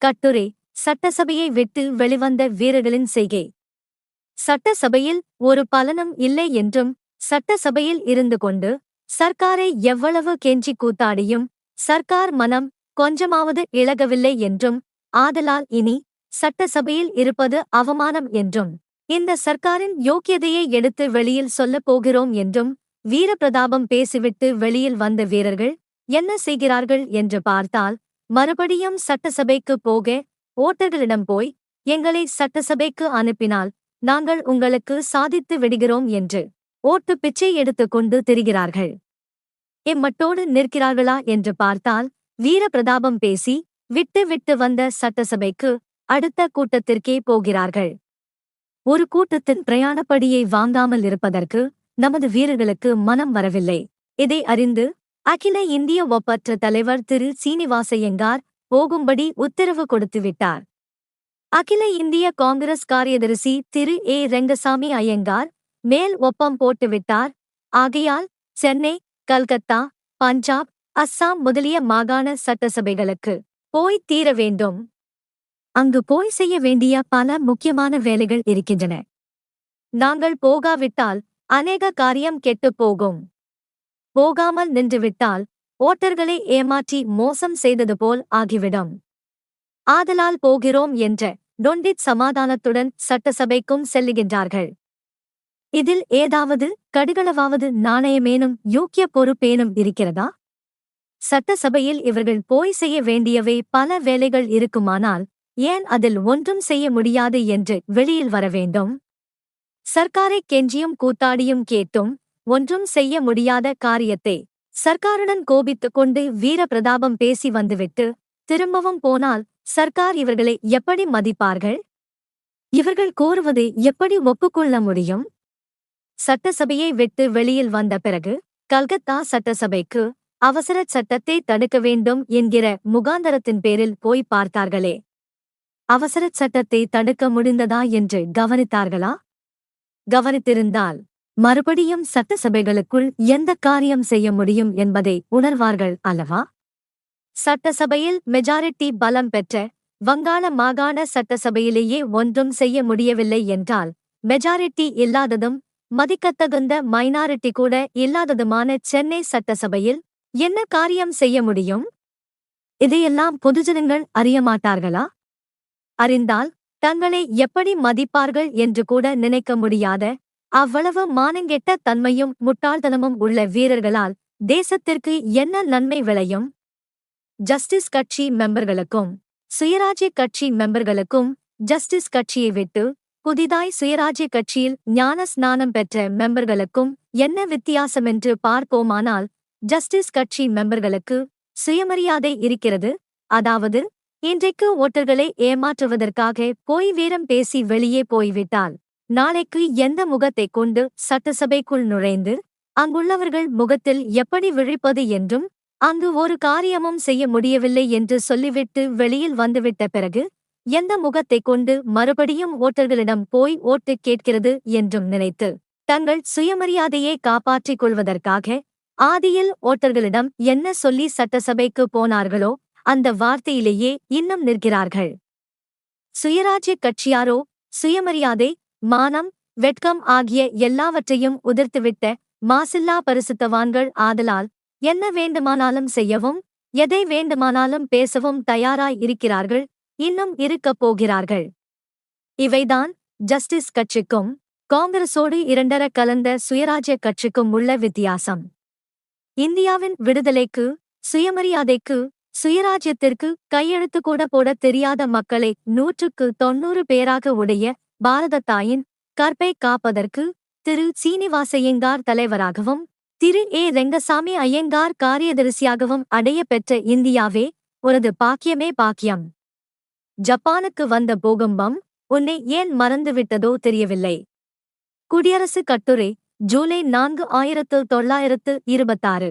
கட்டுரை சட்டசபையை விட்டு வெளிவந்த வீரர்களின் செய்கை. சட்டசபையில் ஒரு பலனும் இல்லை என்றும், சட்டசபையில் இருந்து கொண்டு சர்க்காரை எவ்வளவு கெஞ்சி கூத்தாடியும் சர்க்கார் மனம் கொஞ்சமாவது இளகவில்லை என்றும், ஆதலால் இனி சட்டசபையில் இருப்பது அவமானம் என்றும், இந்த சர்க்காரின் யோக்கியதையை எடுத்து வெளியில் சொல்லப் போகிறோம் என்றும் வீரபிரதாபம் பேசிவிட்டு வெளியில் வந்த வீரர்கள் என்ன செய்கிறார்கள் என்று பார்த்தால், மறுபடியும் சட்டசபைக்கு போக ஓட்டர்களிடம் போய், எங்களை சட்டசபைக்கு அனுப்பினால் நாங்கள் உங்களுக்கு சாதித்து விடுகிறோம் என்று ஓட்டு பிச்சை எடுத்துக் கொண்டு திரிகிறார்கள். எம்மட்டோடு நிற்கிறார்களா என்று பார்த்தால், வீரபிரதாபம் பேசி விட்டு வந்த சட்டசபைக்கு அடுத்த கூட்டத்திற்கே போகிறார்கள். ஒரு கூட்டத்தின் பிரயாணப்படியை வாங்காமல் இருப்பதற்கு நமது வீரர்களுக்கு மனம் வரவில்லை. இதை அறிந்து அகில இந்திய ஒப்பற்ற தலைவர் திரு சீனிவாசய்யங்கார் போகும்படி உத்தரவு கொடுத்துவிட்டார். அகில இந்திய காங்கிரஸ் காரியதரிசி திரு ஏ ரெங்கசாமி ஐயங்கார் மேல் ஒப்பம் போட்டுவிட்டார். ஆகையால் சென்னை, கல்கத்தா, பஞ்சாப், அஸ்ஸாம் முதலிய மாகாண சட்டசபைகளுக்கு போய் தீர வேண்டும். அங்கு போய் செய்ய வேண்டிய பல முக்கியமான வேலைகள் இருக்கின்றன. நாங்கள் போகாவிட்டால் அநேக காரியம் கெட்டுப் போகும். போகாமல் நின்றுவிட்டால் ஓட்டர்களை ஏமாற்றி மோசம் செய்தது போல் ஆகிவிடும். ஆதலால் போகிறோம் என்ற டொண்டித் சமாதானத்துடன் சட்டசபைக்கும் செல்லுகின்றார்கள். இதில் ஏதாவது கடுகளவாவது நாணயமேனும் யோக்கிய பொறுப்பேனும் இருக்கிறதா? சட்டசபையில் இவர்கள் போய் செய்ய வேண்டியவை பல வேலைகள் இருக்குமானால், ஏன் அதில் ஒன்றும் செய்ய முடியாது என்று வெளியில் வர வேண்டும்? சர்க்காரை கெஞ்சியும் கூத்தாடியும் கேட்டும் ஒன்றும் செய்ய முடியாத காரியத்தை சர்க்காருடன் கோபித்துக் கொண்டு வீரபிரதாபம் பேசி வந்துவிட்டு திரும்பவும் போனால் சர்க்கார் இவர்களை எப்படி மதிப்பார்கள்? இவர்கள் கோருவதை எப்படி ஒப்புக்கொள்ள முடியும்? சட்டசபையை விட்டு வெளியில் வந்த பிறகு கல்கத்தா சட்டசபைக்கு அவசர சட்டத்தை தடுக்க வேண்டும் என்கிற முகாந்தரத்தின் பேரில் போய் பார்த்தார்களே, அவசர சட்டத்தை தடுக்க முடிந்ததா என்று கவனித்தார்களா? கவனித்திருந்தால் மறுபடியும் சட்டசபைகளுக்குள் எந்த காரியம் செய்ய முடியும் என்பதை உணர்வார்கள் அல்லவா? சட்டசபையில் மெஜாரிட்டி பலம் பெற்ற வங்காள மாகாண சட்டசபையிலேயே ஒன்றும் செய்ய முடியவில்லை என்றால், மெஜாரிட்டி இல்லாததும் மதிக்கத்தகுந்த மைனாரிட்டி கூட இல்லாததுமான சென்னை சட்டசபையில் என்ன காரியம் செய்ய முடியும்? இதையெல்லாம் பொதுஜனங்கள் அறியமாட்டார்களா? அறிந்தால் தங்களை எப்படி மதிப்பார்கள் என்று கூட நினைக்க முடியாத அவ்வளவு மானங்கெட்ட தன்மையும் முட்டாள்தனமும் உள்ள வீரர்களால் தேசத்திற்கு என்ன நன்மை விளையும்? ஜஸ்டிஸ் கட்சி மெம்பர்களுக்கும் சுயராஜ்ய கட்சி மெம்பர்களுக்கும் ஜஸ்டிஸ் கட்சியை விட்டு புதிதாய் சுயராஜ்ய கட்சியில் ஞான ஸ்நானம் பெற்ற மெம்பர்களுக்கும் என்ன வித்தியாசமென்று பார்ப்போமானால், ஜஸ்டிஸ் கட்சி மெம்பர்களுக்கு சுயமரியாதை இருக்கிறது. அதாவது, இன்றைக்கு ஓட்டர்களை ஏமாற்றுவதற்காக போய் வீரம் பேசி வெளியே போய்விட்டால், நாளைக்கு எந்த முகத்தைக் கொண்டு சட்டசபைக்குள் நுழைந்து அங்குள்ளவர்கள் முகத்தில் எப்படி விழிப்பது என்றும், அங்கு ஒரு காரியமும் செய்ய முடியவில்லை என்று சொல்லிவிட்டு வெளியில் வந்துவிட்ட பிறகு எந்த முகத்தைக் கொண்டு மறுபடியும் ஓட்டர்களிடம் போய் ஓட்டு கேட்கிறது என்றும் நினைத்து தங்கள் சுயமரியாதையை காப்பாற்றிக் கொள்வதற்காக ஆதியில் ஓட்டர்களிடம் என்ன சொல்லி சட்டசபைக்கு போனார்களோ அந்த வார்த்தையிலேயே இன்னும் நிற்கிறார்கள். சுயராஜ்ய கட்சியாரோ சுயமரியாதை, மானம், வெட்கம் ஆகிய எல்லாவற்றையும் உதிர்த்துவிட்ட மாசில்லா பரிசுத்தவான்கள். ஆதலால் என்ன வேண்டுமானாலும் செய்யவும் எதை வேண்டுமானாலும் பேசவும் தயாராய் இருக்கிறார்கள், இன்னும் இருக்கப் போகிறார்கள். இவைதான் ஜஸ்டிஸ் கட்சிக்கும் காங்கிரசோடு இரண்டர கலந்த சுயராஜ்ய கட்சிக்கும் உள்ள வித்தியாசம். இந்தியாவின் விடுதலைக்கு, சுயமரியாதைக்கு, சுயராஜ்யத்திற்கு கையெழுத்து கூட போடத் தெரியாத மக்களை 100% பேராக உடைய பாரத தாயின் கற்பை காப்பதற்கு திரு சீனிவாசய்யங்கார் தலைவராகவும் திரு ஏ ரெங்கசாமி ஐயங்கார் காரியதரிசியாகவும் அடைய பெற்ற இந்தியாவே உனது பாக்கியமே பாக்கியம். ஜப்பானுக்கு வந்த பூகம்பம் உன்னை ஏன் மறந்துவிட்டதோ தெரியவில்லை. குடியரசு கட்டுரை, ஜூலை 4, 1926.